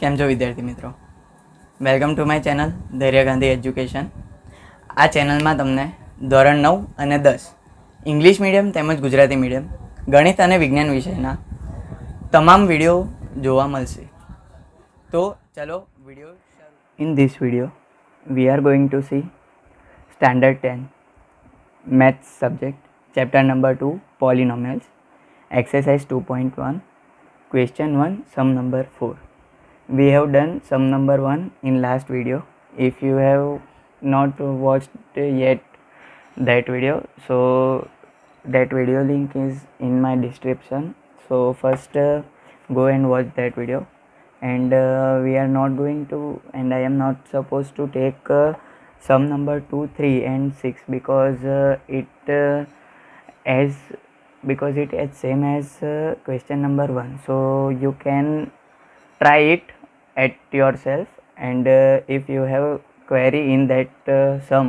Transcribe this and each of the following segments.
કેમ છો વિદ્યાર્થી મિત્રો? વેલકમ ટુ માય ચેનલ ધૈર્ય ગાંધી એજ્યુકેશન. આ ચેનલમાં તમને ધોરણ 9 અને 10 ઇંગ્લિશ મીડિયમ તેમજ ગુજરાતી મીડિયમ ગણિત અને વિજ્ઞાન વિષયના તમામ વિડીયો જોવા મળશે. તો ચલો વિડીયો શરૂ. In this video we are going to C standard 10 maths subject chapter number 2 પોલિનોમિયલ્સ exercise 2.1 question 1 sum number 4. We have done sum number 1 in last video. If you have not watched yet that video, so that video link is in my description. So first go and watch that video. And we are not going to, and I am not supposed to take sum number 2, 3 and 6 because it is same as question number 1. So you can try it at yourself, and if you have query in that sum,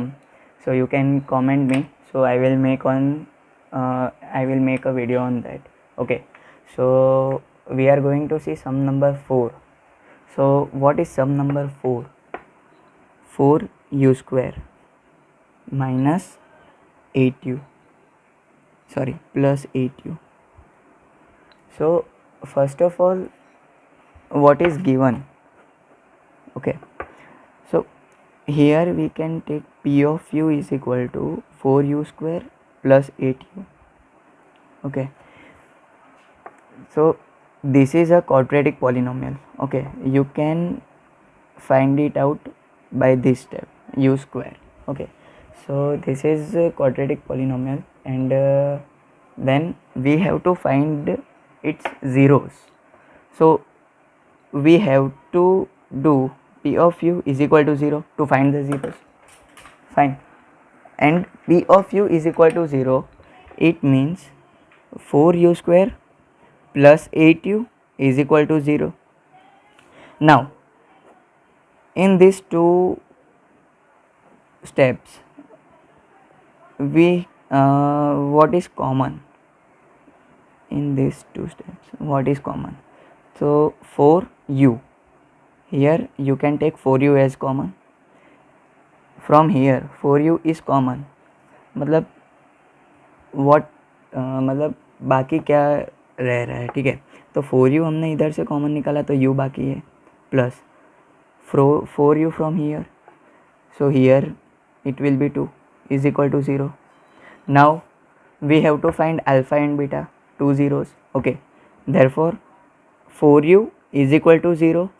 so you can comment me, so I will make a video on that. Okay, so we are going to see sum number 4. So what is sum number 4? 4u square minus 8u, sorry, plus 8u. So first of all, what is given? Okay, so here we can take p of u is equal to 4u square plus 8u. Okay, so this is a quadratic polynomial. Okay, you can find it out by this step, u square. Okay, so this is a quadratic polynomial, and then we have to find its zeros. So we have to do p of u is equal to 0 to find the zeros. Fine, and p of u is equal to 0, it means 4u square plus 8u is equal to 0. Now in these two steps, we what is common in these two steps? What is common? So 4u, here you can take 4u as common. From here 4u is common, मतलब what मतलब बाकी क्या रह रहा है, ठीक है. तो 4u हमने इधर से कॉमन निकाला तो u बाकी है, plus 4u from here, so here it will be 2 is equal to 0. Now we have to find alpha and beta, two zeros. Okay, therefore 4u is equal to 0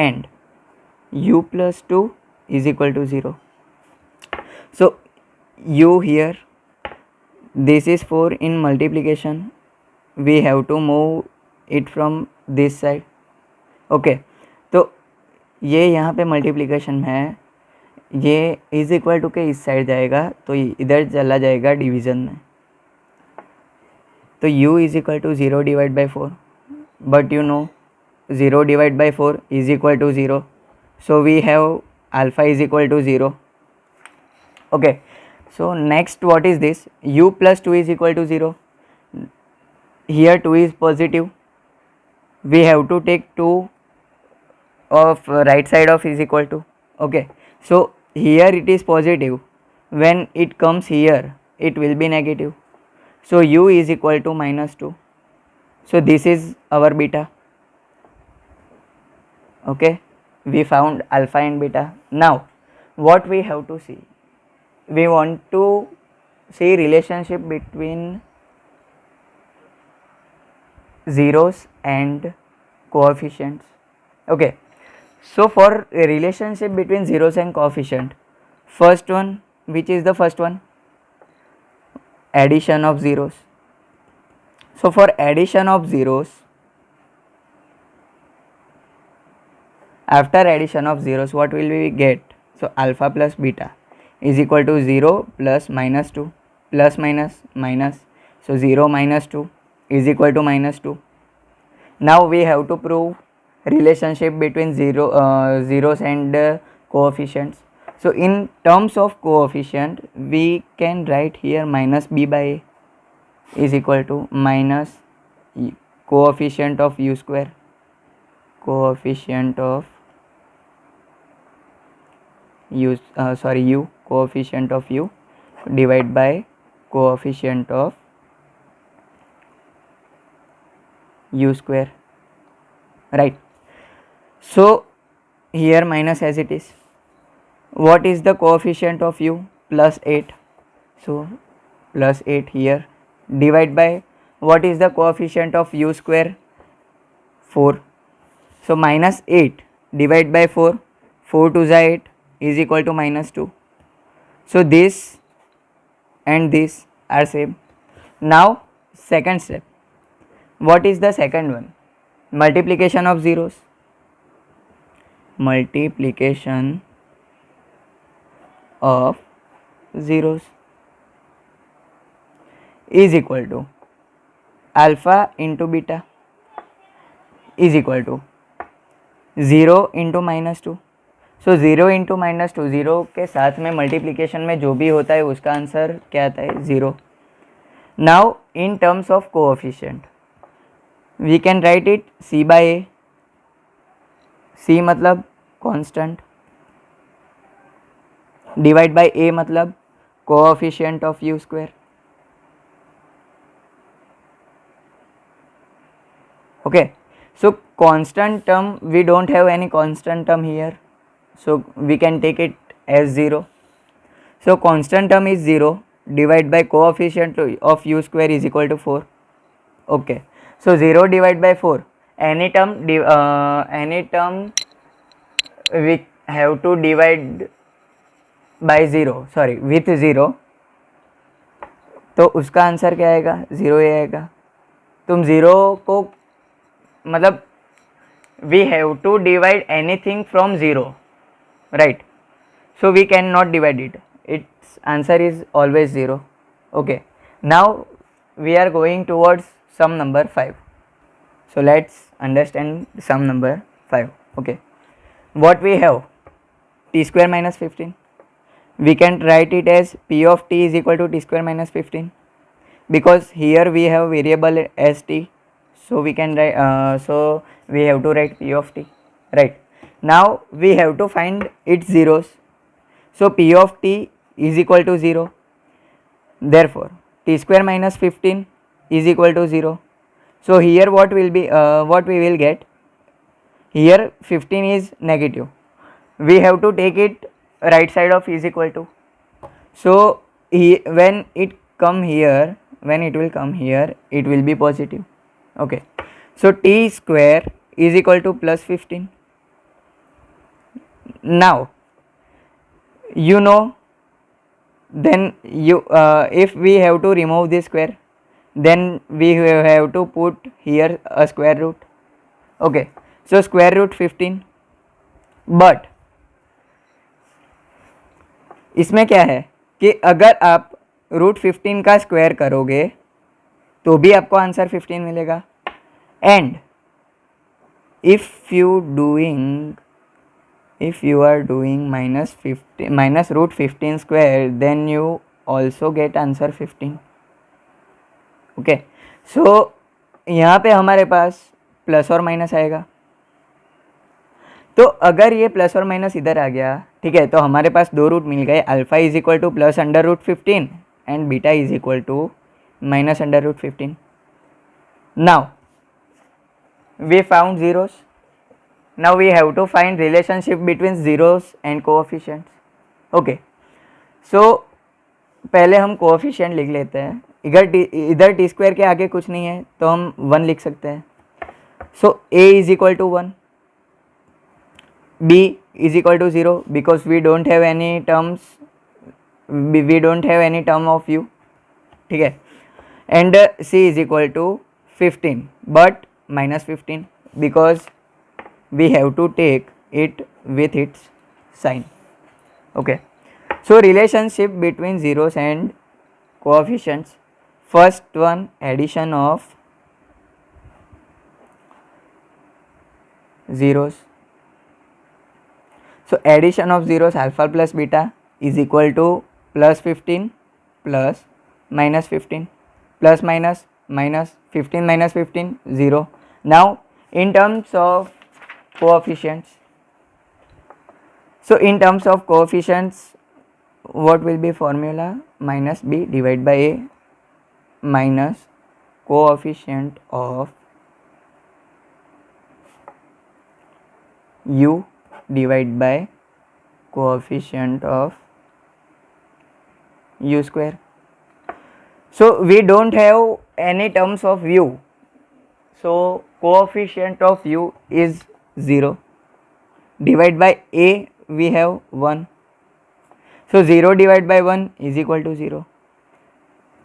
and u plus 2 is equal to 0. So u here, this is 4 in multiplication, we have to move it from this side. Okay, तो ये यहाँ पे multiplication में है, ये is equal to के इस side जाएगा तो इधर चला जाएगा डिवीज़न में. तो u is equal to 0 divide by 4, but you know 0 divide by 4 is equal to 0, so we have alpha is equal to 0. Okay, so next what is this? U plus 2 is equal to 0. Here 2 is positive, we have to take 2 of right side of is equal to. Okay, so here it is positive, when it comes here it will be negative, so u is equal to minus 2. So this is our beta. Okay, we found alpha and beta. Now what we have to see? We want to see relationship between zeros and coefficients. Okay, so for a relationship between zeros and coefficient, first one, which is the first one? Addition of zeros. So for addition of zeros, after addition of zeros, what will we get? So alpha plus beta is equal to 0 plus minus 2 plus minus minus, so 0 minus 2 is equal to minus 2. Now we have to prove relationship between zeros and coefficients. So in terms of coefficient, we can write here minus b by a is equal to minus coefficient of u square. coefficient of u coefficient of u divide by coefficient of u square, right? So here minus as it is. What is the coefficient of u? Plus 8. So plus 8 here, divide by what is the coefficient of u square? 4. So minus 8 divide by 4, 4 to the 8 is equal to minus 2. So this and this are same. Now second step. What is the second one? Multiplication of zeros. Multiplication of zeros is equal to alpha into beta is equal to 0 into minus 2. So 0 into minus 2, 0 के साथ में multiplication में जो भी होता है उसका answer क्या आता है? 0. Now in terms of coefficient we can write it c by a. c मतलब कांस्टेंट, डिवाइड बाय a मतलब coefficient of u square. Okay, so constant term, we don't have any constant term here, so we can take it as 0. So constant term is 0 divided by coefficient of u square is equal to 4. Okay, so 0 divided by 4, any term we have to divide by 0, sorry with 0, तो उसका answer क्या आएगा? 0 ही आएगा. तुम 0 को मतलब we have to divide anything from 0, right? So we cannot divide it, its answer is always 0. Okay, now we are going towards sum number 5. So let's understand sum number 5. Okay, what we have? t square minus 15. We can write it as p of t is equal to t square minus 15, because here we have variable as t, so we can write so we have to write p of t, right? Now we have to find its zeros. So p of t is equal to 0. Therefore t square minus 15 is equal to 0. So here what will be what we will get? Here 15 is negative. We have to take it right side of is equal to. So when it come here, when it will come here, it will be positive. Okay. So t square is equal to plus 15. Now you know, then you if we have to remove this square, then we have to put here a square root. Okay, so square root 15. But इसमें क्या है कि अगर आप root 15 का square करोगे तो भी आपको आंसर 15 मिलेगा. And if you are doing minus root 15 square, then you also get answer 15. Okay, सो यहाँ पे हमारे पास प्लस और माइनस आएगा. तो अगर ये प्लस और माइनस इधर आ गया, ठीक है, तो हमारे पास दो रूट मिल गए. Alpha is equal to plus under root 15 and beta is equal to minus under root 15. Now we found zeros. Now we have to find relationship between zeros and coefficients. Okay, so पहले हम coefficient लिख लेते हैं. इधर T square के आगे कुछ नहीं है तो हम 1 लिख सकते हैं. So a is equal to 1, b is equal to 0 because we don't have any term of u, ठीक है. And c is equal to 15 but minus 15 because we have to take it with its sign. Okay, so relationship between zeros and coefficients. First one, addition of zeros. So addition of zeros, alpha plus beta is equal to plus 15 plus minus 15 plus minus 15 minus 15 0. Now in terms of coefficients. So in terms of coefficients, what will be formula? Minus b divided by a minus coefficient of u divided by coefficient of u square. So we don't have any terms of u, so coefficient of u is 0. Divide by a, we have 1. So 0 divided by 1 is equal to 0.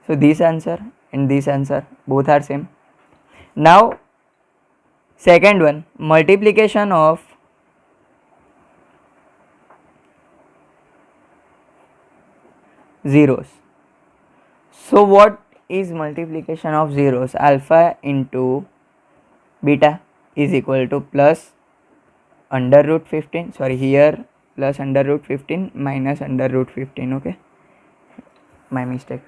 So this answer and this answer both are same. Now second one, multiplication of zeros. So what is multiplication of zeros? Alpha into beta is equal to plus under root 15, sorry, here plus under root 15 minus under root 15, okay, my mistake,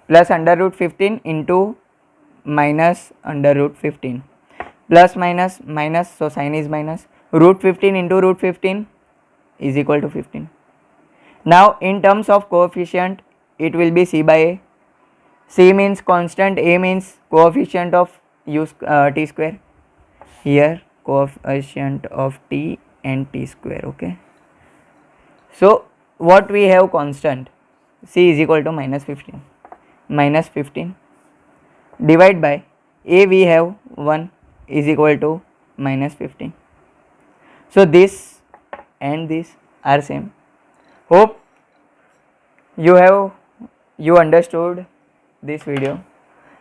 plus under root 15 into minus under root 15, plus minus minus, so sign is minus, root 15 into root 15 is equal to 15. Now in terms of coefficient, it will be c by a. C means constant, a means coefficient of t square, here coefficient of t and t square, okay. So what we have constant, c is equal to minus 15, minus 15 divide by a, we have 1 is equal to minus 15. So this and this are same. Hope you understood this video.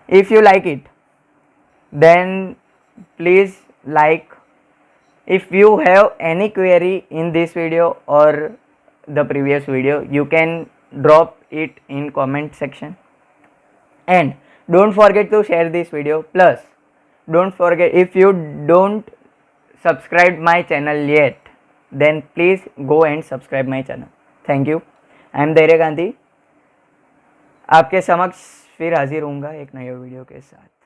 If you like it, then please like. If you have any query in this video or the previous video, you can drop it in comment section, and don't forget to share this video. Plus don't forget, if you don't subscribe my channel yet, then please go and subscribe my channel. Thank you. I am धैर्य गांधी, आपके समक्ष फिर हाजिर होऊंगा एक नए video के साथ.